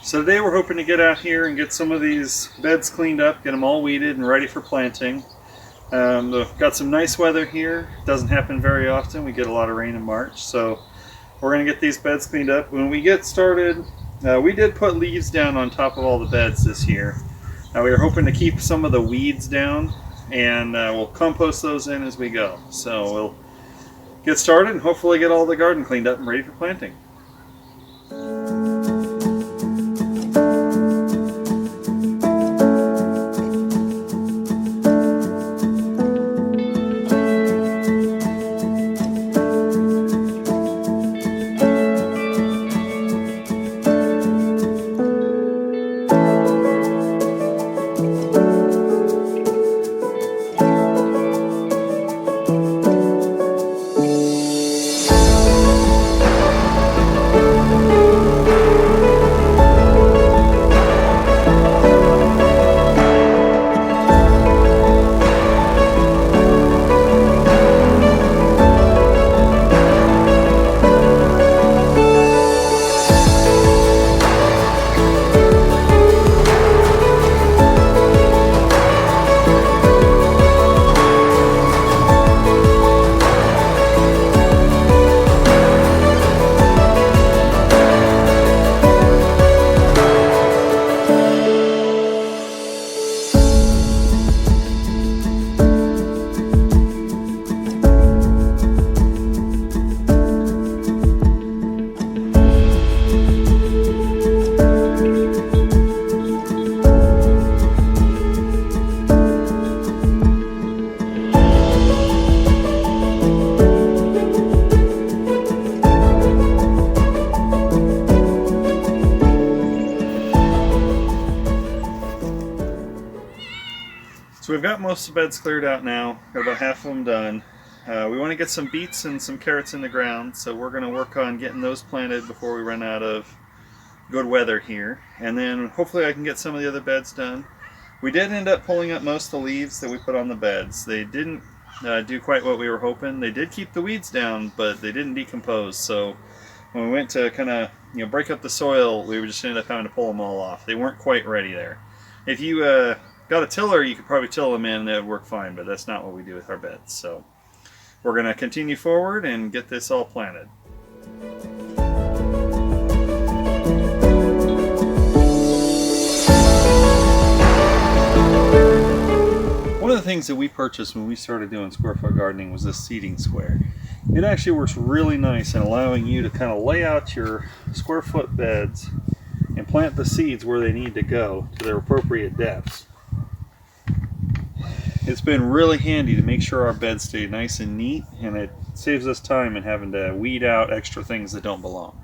So today we're hoping to get out here and get some of these beds cleaned up, get them all weeded and ready for planting. We've got some nice weather here. Doesn't happen very often. We get a lot of rain in March, so we're going to get these beds cleaned up. When we get started, we did put leaves down on top of all the beds this year. We were hoping to keep some of the weeds down, and we'll compost those in as we go. So we'll get started and hopefully get all the garden cleaned up and ready for planting. So we've got most of the beds cleared out now, got about half of them done. We want to get some beets and some carrots in the ground, so we're going to work on getting those planted before we run out of good weather here. And then hopefully I can get some of the other beds done. We did end up pulling up most of the leaves that we put on the beds. They didn't do quite what we were hoping. They did keep the weeds down, but they didn't decompose. So when we went to kind of break up the soil, we just ended up having to pull them all off. They weren't quite ready there. If you got a tiller, you could probably till them in and it would work fine, but that's not what we do with our beds. So we're going to continue forward and get this all planted. One of the things that we purchased when we started doing square foot gardening was this seeding square. It actually works really nice in allowing you to kind of lay out your square foot beds and plant the seeds where they need to go to their appropriate depths. It's been really handy to make sure our beds stay nice and neat, and it saves us time in having to weed out extra things that don't belong.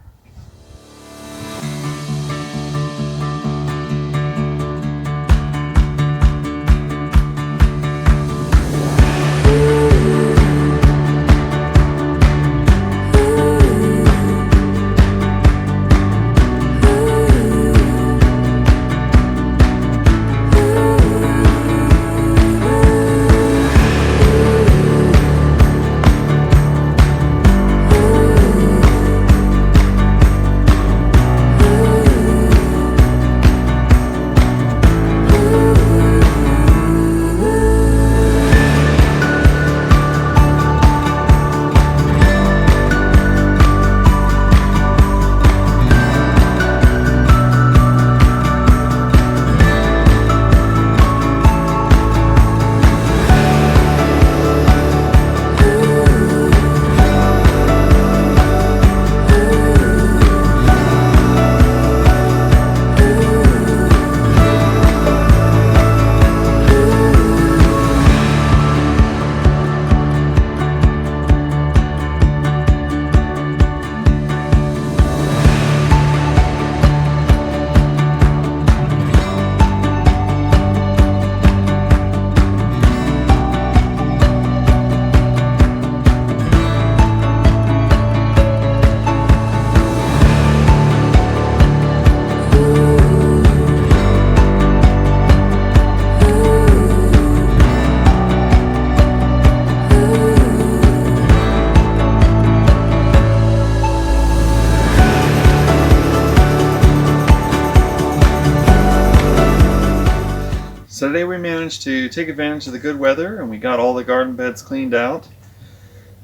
today we managed to take advantage of the good weather and we got all the garden beds cleaned out.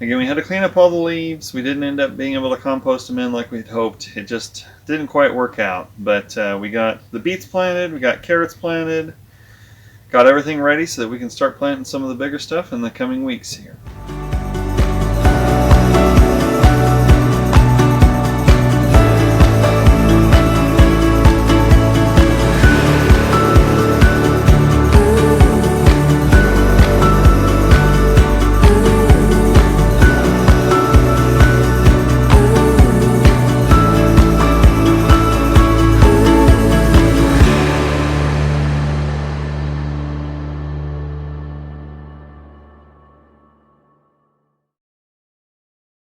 Again, we had to clean up all the leaves. We didn't end up being able to compost them in like we'd hoped. It just didn't quite work out. But we got the beets planted, we got carrots planted, got everything ready so that we can start planting some of the bigger stuff in the coming weeks here.